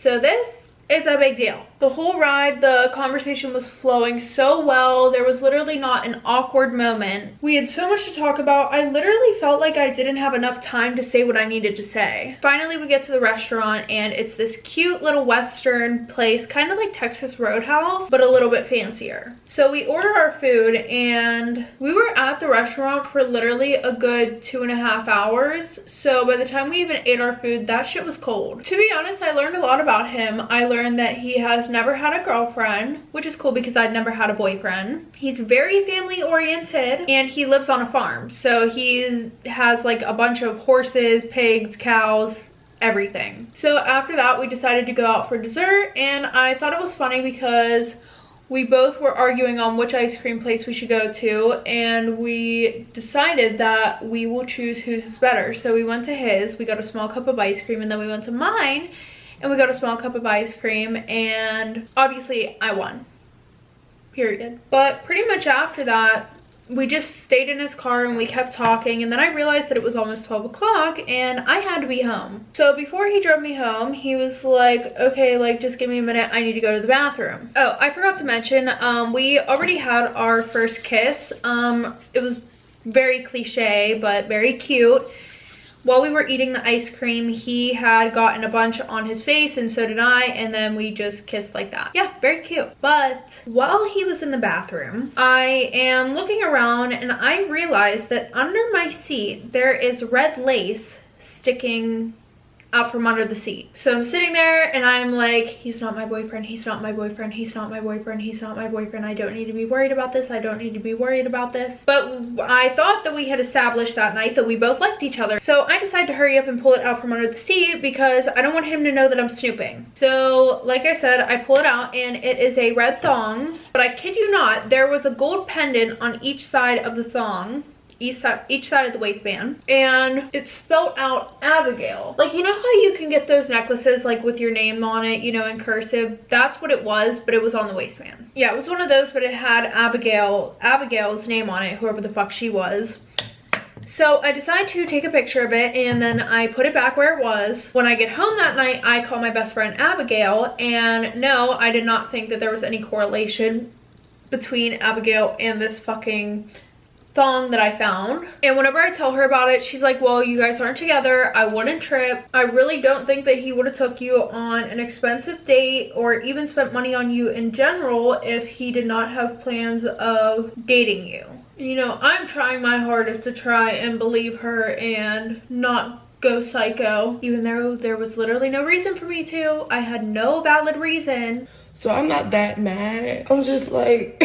So this is a big deal. The whole ride, the conversation was flowing so well. There was literally not an awkward moment. We had so much to talk about. I literally felt like I didn't have enough time to say what I needed to say. Finally, we get to the restaurant and it's this cute little Western place, kind of like Texas Roadhouse, but a little bit fancier. So we order our food and we were at the restaurant for literally a good 2.5 hours. So by the time we even ate our food, that shit was cold. To be honest, I learned a lot about him. I learned that he has never had a girlfriend, which is cool because I'd never had a boyfriend. He's very family oriented and he lives on a farm. So he has like a bunch of horses, pigs, cows, everything. So after that, we decided to go out for dessert, and I thought it was funny because we both were arguing on which ice cream place we should go to, and we decided that we will choose whose is better. So we went to his, we got a small cup of ice cream, and then we went to mine and we got a small cup of ice cream, and obviously I won, period. But pretty much after that, we just stayed in his car and we kept talking, and then I realized that it was almost 12 o'clock and I had to be home. So before he drove me home, he was like, okay, like just give me a minute, I need to go to the bathroom. Oh, I forgot to mention, we already had our first kiss. It was very cliche but very cute. While we were eating the ice cream, he had gotten a bunch on his face and so did I, and then we just kissed like that. Yeah, very cute. But while he was in the bathroom, I am looking around and I realized that under my seat there is red lace sticking out from under the seat. So I'm sitting there and I'm like, he's not my boyfriend, he's not my boyfriend, he's not my boyfriend, he's not my boyfriend. I don't need to be worried about this. I don't need to be worried about this. But I thought that we had established that night that we both liked each other. So I decided to hurry up and pull it out from under the seat because I don't want him to know that I'm snooping. So like I said, I pull it out and it is a red thong. But I kid you not, there was a gold pendant on each side of the thong. Each side of the waistband, and it's spelled out Abigail. Like, you know how you can get those necklaces like with your name on it, you know, in cursive? That's what it was, but it was on the waistband. Yeah, it was one of those, but it had Abigail's name on it, whoever the fuck she was. So I decided to take a picture of it and then I put it back where it was. When I get home that night, I call my best friend Abigail, and no, I did not think that there was any correlation between Abigail and this fucking thong that I found. And whenever I tell her about it, she's like, well, you guys aren't together, I wouldn't trip. I really don't think that he would have took you on an expensive date or even spent money on you in general if he did not have plans of dating you. You know, I'm trying my hardest to try and believe her and not go psycho, even though there was literally no reason for me to. I had no valid reason. So I'm not that mad. I'm just like,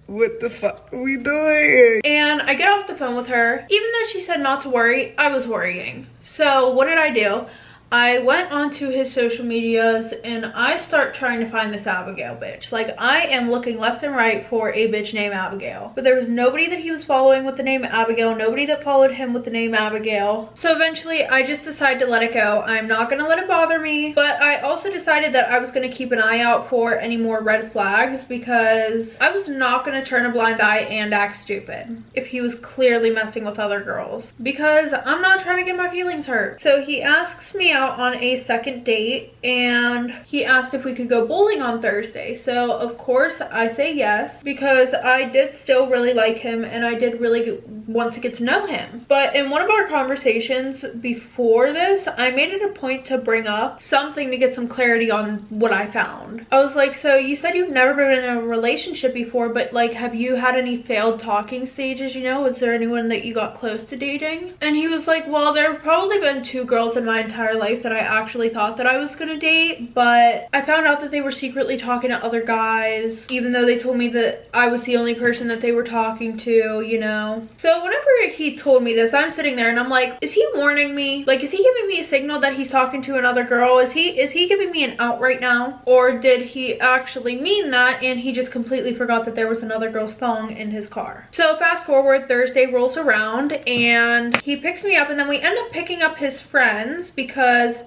what the fuck are we doing? And I get off the phone with her. Even though she said not to worry, I was worrying. So what did I do? I went onto his social medias and I start trying to find this Abigail bitch. Like, I am looking left and right for a bitch named Abigail. But there was nobody that he was following with the name Abigail, nobody that followed him with the name Abigail. So eventually I just decided to let it go. I'm not gonna let it bother me. But I also decided that I was gonna keep an eye out for any more red flags because I was not gonna turn a blind eye and act stupid if he was clearly messing with other girls, because I'm not trying to get my feelings hurt. So he asks me out on a second date and he asked if we could go bowling on Thursday. So of course I say yes, because I did still really like him and I did really want to get to know him. But in one of our conversations before this, I made it a point to bring up something to get some clarity on what I found. I was like, so you said you've never been in a relationship before, but like, have you had any failed talking stages, you know? Was there anyone that you got close to dating? And he was like, well, there have probably been 2 girls in my entire life that I actually thought that I was gonna date, but I found out that they were secretly talking to other guys, even though they told me that I was the only person that they were talking to, you know? So whenever he told me this, I'm sitting there and I'm like, is he warning me? Like, is he giving me a signal that he's talking to another girl? Is he giving me an out right now? Or did he actually mean that and he just completely forgot that there was another girl's thong in his car? So fast forward, Thursday rolls around and he picks me up, and then we end up picking up his friends because because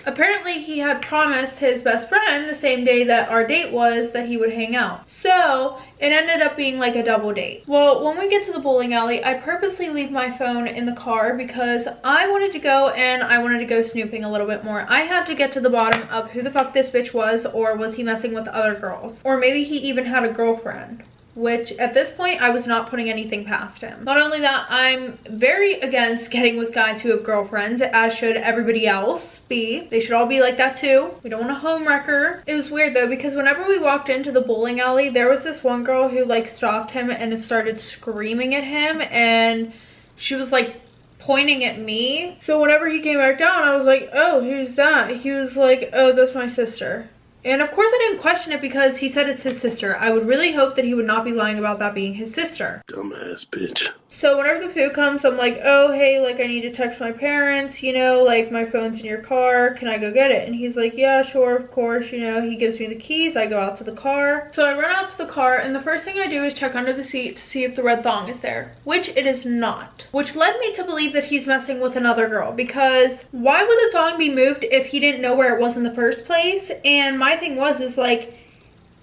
apparently he had promised his best friend the same day that our date was that he would hang out. So it ended up being like a double date. Well, when we get to the bowling alley, I purposely leave my phone in the car because I wanted to go and I wanted to go snooping a little bit more. I had to get to the bottom of who the fuck this bitch was, or was he messing with other girls? Or maybe he even had a girlfriend. Which at this point I was not putting anything past him. Not only that, I'm very against getting with guys who have girlfriends, as should everybody else be. They should all be like that too. We don't want a home wrecker. It was weird though, because whenever we walked into the bowling alley, there was this one girl who like stopped him and started screaming at him, and she was like pointing at me. So whenever he came back down, I was like, oh, who's that? He was like, oh, that's my sister. And of course I didn't question it because he said it's his sister. I would really hope that he would not be lying about that being his sister. Dumbass bitch. So whenever the food comes, I'm like, oh, hey, like I need to text my parents, you know, like my phone's in your car. Can I go get it? And he's like, yeah, sure, of course, you know. He gives me the keys. I go out to the car. So I run out to the car, and the first thing I do is check under the seat to see if the red thong is there, which it is not. Which led me to believe that he's messing with another girl, because why would the thong be moved if he didn't know where it was in the first place? And my thing was, is like,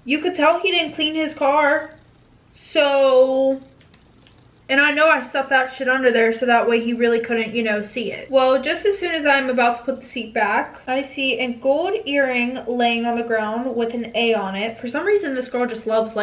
you could tell he didn't clean his car. So... And I know I stuffed that shit under there so that way he really couldn't, you know, see it. Well, just as soon as I'm about to put the seat back, I see a gold earring laying on the ground with an A on it. For some reason, this girl just loves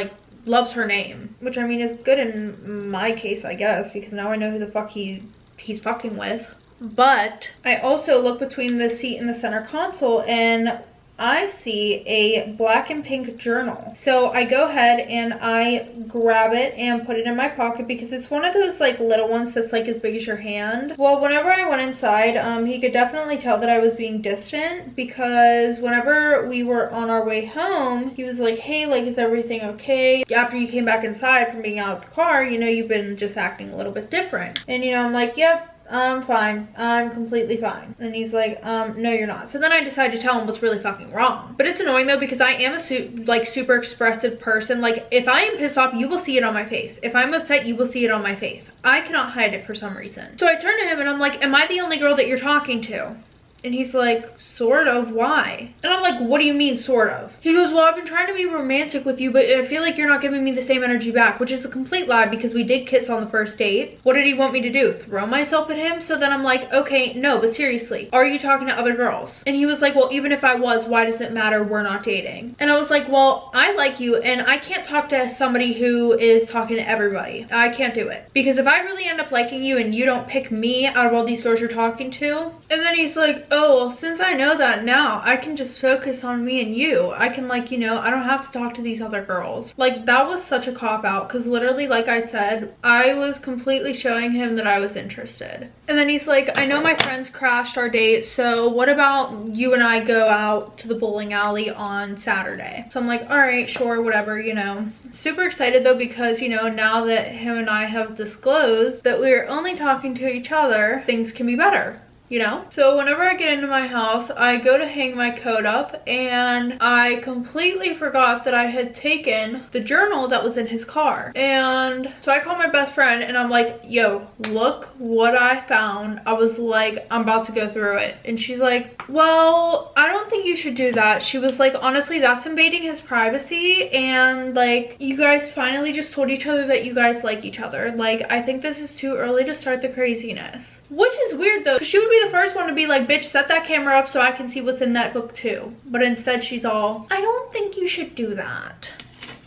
her name. Which, I mean, is good in my case, I guess, because now I know who the fuck he's fucking with. But I also look between the seat and the center console, and I see a black and pink journal. So I go ahead and I grab it and put it in my pocket because it's one of those like little ones that's like as big as your hand. Well, whenever I went inside, he could definitely tell that I was being distant, because whenever we were on our way home, he was like, hey, like, is everything okay? After you came back inside from being out of the car, you know, you've been just acting a little bit different. And, you know, I'm like, yep. I'm fine. I'm completely fine. And he's like, no, you're not. So then I decided to tell him what's really fucking wrong. But it's annoying though, because I am a super expressive person. Like, if I am pissed off, you will see it on my face. If I'm upset, you will see it on my face. I cannot hide it for some reason. So I turn to him and I'm like, am I the only girl that you're talking to? And he's like, sort of, why? And I'm like, what do you mean, sort of? He goes, well, I've been trying to be romantic with you, but I feel like you're not giving me the same energy back, which is a complete lie because we did kiss on the first date. What did he want me to do? Throw myself at him? So then I'm like, okay, no, but seriously, are you talking to other girls? And he was like, well, even if I was, why does it matter? We're not dating. And I was like, well, I like you, and I can't talk to somebody who is talking to everybody. I can't do it. Because if I really end up liking you and you don't pick me out of all these girls you're talking to, and then he's like, oh, well, since I know that now, I can just focus on me and you. I can, like, you know, I don't have to talk to these other girls. Like, that was such a cop-out, because literally, like I said, I was completely showing him that I was interested. And then he's like, I know my friends crashed our date, so what about you and I go out to the bowling alley on Saturday? So I'm like, all right, sure, whatever, you know. Super excited though, because, you know, now that him and I have disclosed that we are only talking to each other, things can be better. You know? So whenever I get into my house, I go to hang my coat up, and I completely forgot that I had taken the journal that was in his car. And so I call my best friend and I'm like, yo, look what I found. I was like, I'm about to go through it. And she's like, well, I don't think you should do that. She was like, honestly, that's invading his privacy, and like, you guys finally just told each other that you guys like each other. Like, I think this is too early to start the craziness. Which is weird though, because she would be the first one to be like, bitch, set that camera up so I can see what's in that book too. But instead she's all, I don't think you should do that.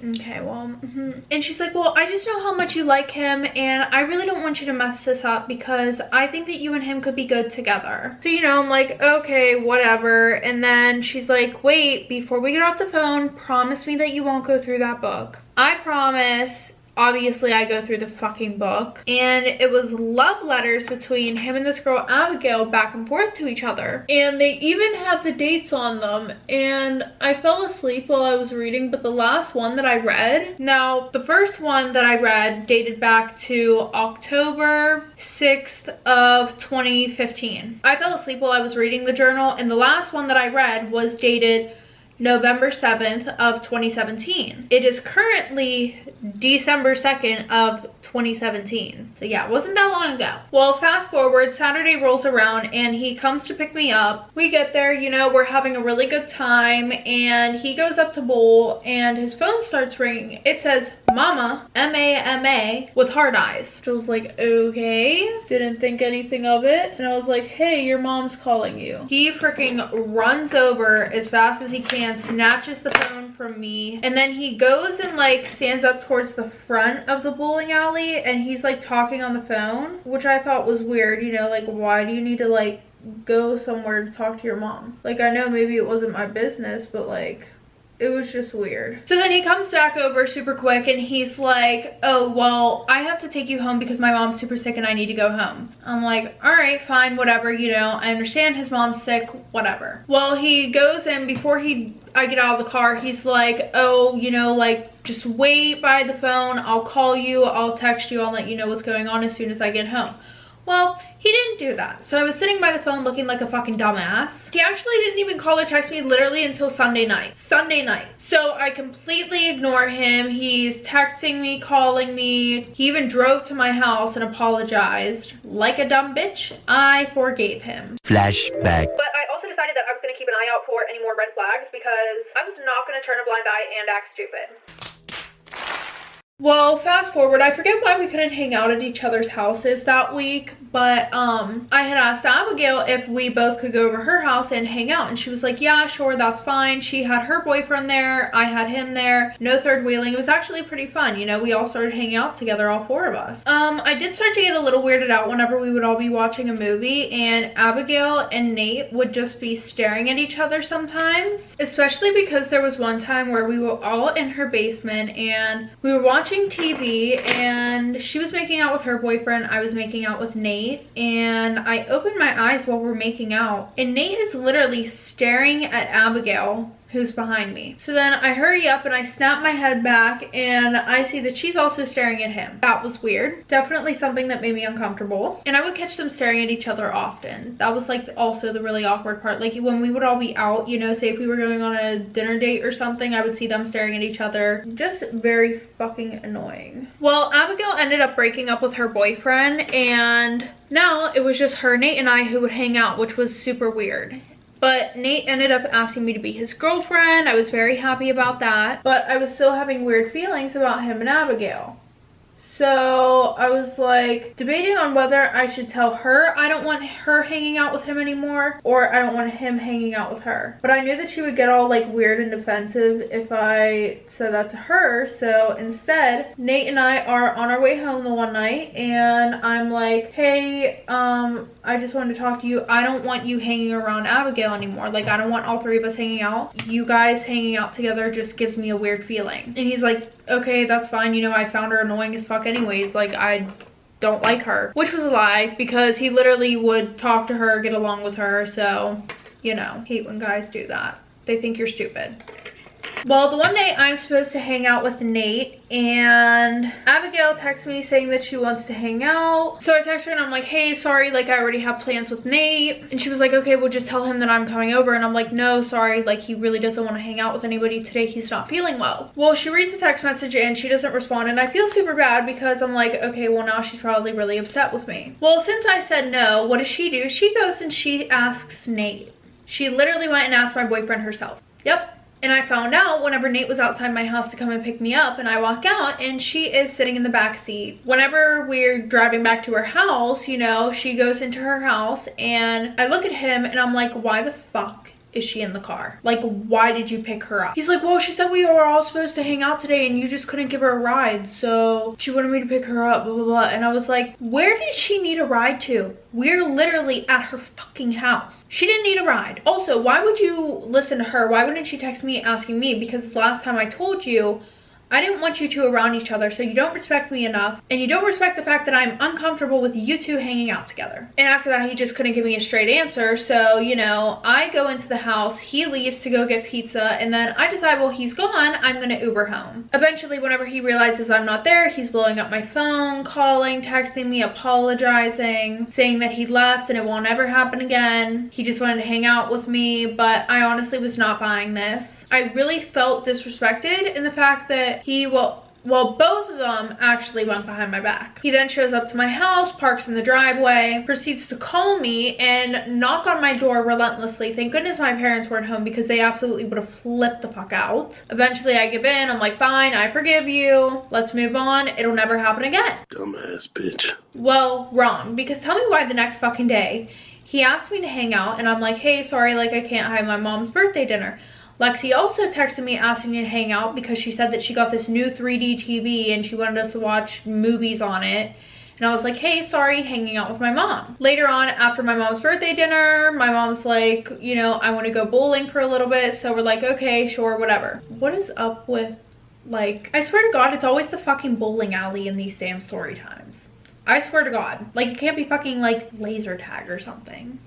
Okay, well, And she's like, well, I just know how much you like him, and I really don't want you to mess this up because I think that you and him could be good together. So, you know, I'm like, okay, whatever. And then she's like, wait, before we get off the phone, promise me that you won't go through that book. I promise. Obviously, I go through the fucking book, and it was love letters between him and this girl Abigail back and forth to each other, and they even have the dates on them. And I fell asleep while I was reading, but the last one that I read, now the first one that I read dated back to October 6th of 2015. I fell asleep while I was reading the journal, and the last one that I read was dated November 7th of 2017. It is currently December 2nd of 2017. So yeah, it wasn't that long ago. Well, fast forward, Saturday rolls around and he comes to pick me up. We get there, you know, we're having a really good time, and he goes up to bowl and his phone starts ringing. It says Mama, M-A-M-A, with heart eyes. I was like, okay, didn't think anything of it. And I was like, hey, your mom's calling you. He freaking runs over as fast as he can, snatches the phone from me, and then he goes and like stands up towards the front of the bowling alley, and he's like talking on the phone, which I thought was weird. You know, like, why do you need to like go somewhere to talk to your mom? Like, I know maybe it wasn't my business, but like, it was just weird. So then he comes back over super quick and he's like, oh, well, I have to take you home because my mom's super sick and I need to go home. I'm like, all right, fine, whatever, you know, I understand his mom's sick, whatever. Well, he goes in before I get out of the car, he's like, oh, you know, like, just wait by the phone. I'll call you, I'll text you, I'll let you know what's going on as soon as I get home. Well, he didn't do that. So I was sitting by the phone looking like a fucking dumbass. He actually didn't even call or text me literally until Sunday night. Sunday night. So I completely ignore him. He's texting me, calling me. He even drove to my house and apologized. Like a dumb bitch, I forgave him. Flashback. But I also decided that I was going to keep an eye out for any more red flags because I was not going to turn a blind eye and act stupid. Well, fast forward, I forget why we couldn't hang out at each other's houses that week, but I had asked Abigail if we both could go over her house and hang out, and she was like, yeah, sure, that's fine. She had her boyfriend there, I had him there, no third wheeling. It was actually pretty fun, you know, we all started hanging out together, all four of us. I did start to get a little weirded out whenever we would all be watching a movie, and Abigail and Nate would just be staring at each other sometimes, especially because there was one time where we were all in her basement, and we were watching TV, and she was making out with her boyfriend, I was making out with Nate, and I opened my eyes while we're making out, and Nate is literally staring at Abigail, who's behind me. So then I hurry up and I snap my head back and I see that she's also staring at him. That was weird. Definitely something that made me uncomfortable. And I would catch them staring at each other often. That was like also the really awkward part. Like when we would all be out, you know, say if we were going on a dinner date or something, I would see them staring at each other. Just very fucking annoying. Well, Abigail ended up breaking up with her boyfriend, and now it was just her, Nate, and I who would hang out, which was super weird. But Nate ended up asking me to be his girlfriend. I was very happy about that. But I was still having weird feelings about him and Abigail. So I was like debating on whether I should tell her I don't want her hanging out with him anymore, or I don't want him hanging out with her. But I knew that she would get all like weird and defensive if I said that to her. So instead, Nate and I are on our way home the one night, and I'm like, hey, I just wanted to talk to you. I don't want you hanging around Abigail anymore. Like, I don't want all three of us hanging out. You guys hanging out together just gives me a weird feeling. And he's like, okay, that's fine. You know, I found her annoying as fuck anyways. Like, I don't like her. Which was a lie, because he literally would talk to her, get along with her. So, you know, hate when guys do that. They think you're stupid. Well, the one day I'm supposed to hang out with Nate, and Abigail texts me saying that she wants to hang out. So I text her and I'm like, hey, sorry, like I already have plans with Nate. And she was like, okay, well just tell him that I'm coming over. And I'm like, no, sorry, like he really doesn't want to hang out with anybody today. He's not feeling well. Well, she reads the text message and she doesn't respond, and I feel super bad because I'm like, okay, well now she's probably really upset with me. Well, since I said no, what does she do? She goes and she asks Nate. She literally went and asked my boyfriend herself. Yep. And I found out whenever Nate was outside my house to come and pick me up, and I walk out and she is sitting in the back seat. Whenever we're driving back to her house, you know, she goes into her house and I look at him and I'm like, why the fuck is she in the car? Like, why did you pick her up? He's like, well, she said we were all supposed to hang out today and you just couldn't give her a ride, so she wanted me to pick her up, blah, blah, blah. And I was like, where did she need a ride to? We're literally at her fucking house. She didn't need a ride. Also, why would you listen to her? Why wouldn't she text me asking me? Because last time I told you, I didn't want you two around each other, so you don't respect me enough, and you don't respect the fact that I'm uncomfortable with you two hanging out together. And after that, he just couldn't give me a straight answer, so, you know, I go into the house, he leaves to go get pizza, and then I decide, well, he's gone, I'm gonna Uber home. Eventually, whenever he realizes I'm not there, he's blowing up my phone, calling, texting me, apologizing, saying that he left and it won't ever happen again. He just wanted to hang out with me, but I honestly was not buying this. I really felt disrespected in the fact that well, both of them actually went behind my back. He then shows up to my house, parks in the driveway, proceeds to call me and knock on my door relentlessly. Thank goodness my parents weren't home because they absolutely would have flipped the fuck out. Eventually I give in. I'm like, fine, I forgive you. Let's move on. It'll never happen again. Dumbass bitch. Well, wrong, because tell me why the next fucking day he asked me to hang out and I'm like, hey, sorry, like I can't have my mom's birthday dinner. Lexi also texted me asking me to hang out because she said that she got this new 3D TV and she wanted us to watch movies on it. And I was like, hey, sorry, hanging out with my mom. Later on, after my mom's birthday dinner, my mom's like, you know, I want to go bowling for a little bit. So we're like, okay, sure, whatever. What is up with, like, I swear to God, it's always the fucking bowling alley in these damn story times. I swear to God. Like, it can't be fucking, like, laser tag or something.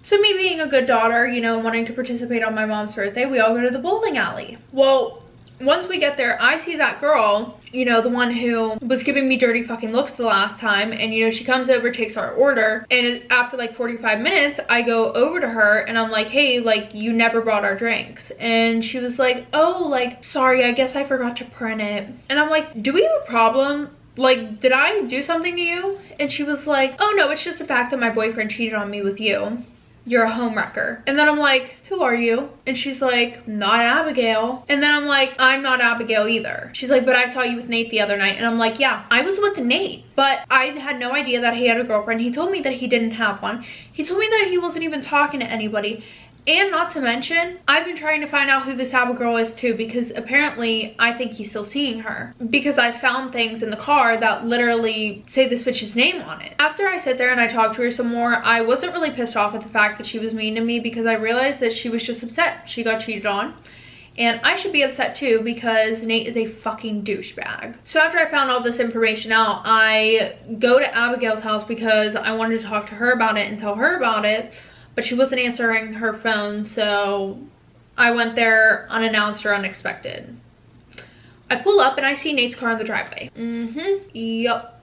So me being a good daughter, you know, wanting to participate on my mom's birthday, we all go to the bowling alley. Well, once we get there, I see that girl, you know, the one who was giving me dirty fucking looks the last time. And, you know, she comes over, takes our order. And after like 45 minutes, I go over to her and I'm like, hey, like, you never brought our drinks. And she was like, oh, like, sorry, I guess I forgot to print it. And I'm like, do we have a problem? Like, did I do something to you? And she was like, oh, no, it's just the fact that my boyfriend cheated on me with you. You're a homewrecker. And then I'm like, who are you? And she's like, not Abigail. And then I'm like, I'm not Abigail either. She's like, but I saw you with Nate the other night. And I'm like, yeah, I was with Nate, but I had no idea that he had a girlfriend. He told me that he didn't have one. He told me that he wasn't even talking to anybody. And not to mention, I've been trying to find out who this Abigail is too, because apparently I think he's still seeing her. Because I found things in the car that literally say this bitch's name on it. After I sit there and I talked to her some more, I wasn't really pissed off at the fact that she was mean to me because I realized that she was just upset. She got cheated on. And I should be upset too because Nate is a fucking douchebag. So after I found all this information out, I go to Abigail's house because I wanted to talk to her about it and tell her about it. But she wasn't answering her phone, so I went there unannounced or unexpected. I pull up and I see Nate's car in the driveway. Yup.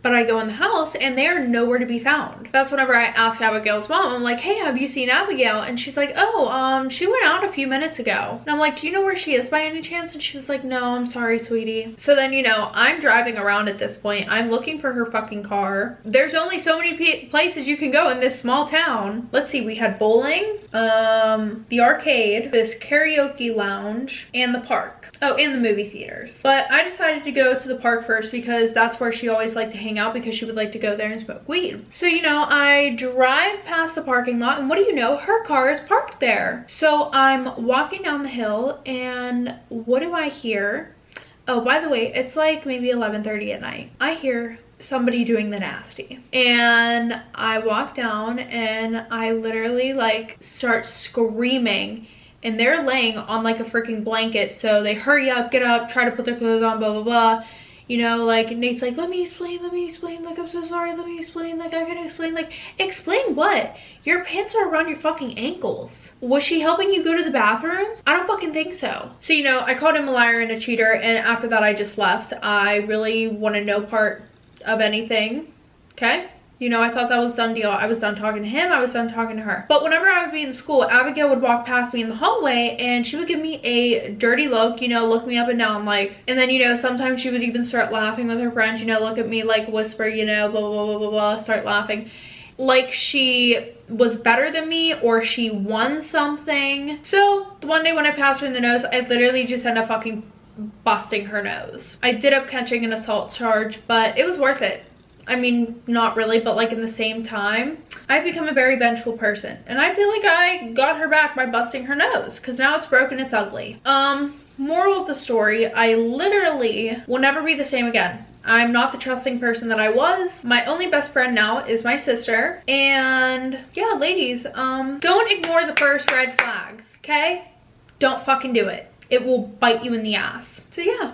But I go in the house and they are nowhere to be found. That's whenever I ask Abigail's mom, I'm like, hey, have you seen Abigail? And she's like, oh, she went out a few minutes ago. And I'm like, do you know where she is by any chance? And she was like, no, I'm sorry, sweetie. So then, you know, I'm driving around at this point. I'm looking for her fucking car. There's only so many places you can go in this small town. Let's see, we had bowling, the arcade, this karaoke lounge, and the park. Oh, and the movie theaters. But I decided to go to the park first because that's where she always liked to hang out because she would like to go there and smoke weed. So, you know, I drive past the parking lot and what do you know? Her car is parked there. So I'm walking down the hill and what do I hear? Oh, by the way, it's like maybe 11:30 at night. I hear somebody doing the nasty. And I walk down and I literally like start screaming. And they're laying on like a freaking blanket. So they hurry up, get up, try to put their clothes on, blah, blah, blah. You know, like Nate's like, let me explain, like, I'm so sorry, let me explain, like, I can explain, like, explain what? Your pants are around your fucking ankles. Was she helping you go to the bathroom? I don't fucking think so. So, you know, I called him a liar and a cheater. And after that, I just left. I really wanted no part of anything, okay? You know, I thought that was done deal. I was done talking to him. I was done talking to her. But whenever I would be in school, Abigail would walk past me in the hallway and she would give me a dirty look, you know, look me up and down like, and then, you know, sometimes she would even start laughing with her friends, you know, look at me, like whisper, you know, blah, blah, blah, blah, blah, start laughing. Like she was better than me or she won something. So the one day when I passed her in the nose, I literally just ended up fucking busting her nose. I did up catching an assault charge, but it was worth it. I mean, not really, but like in the same time, I've become a very vengeful person. And I feel like I got her back by busting her nose because now it's broken, it's ugly. Moral of the story, I literally will never be the same again. I'm not the trusting person that I was. My only best friend now is my sister. And yeah, ladies, don't ignore the first red flags, okay? Don't fucking do it. It will bite you in the ass. So yeah,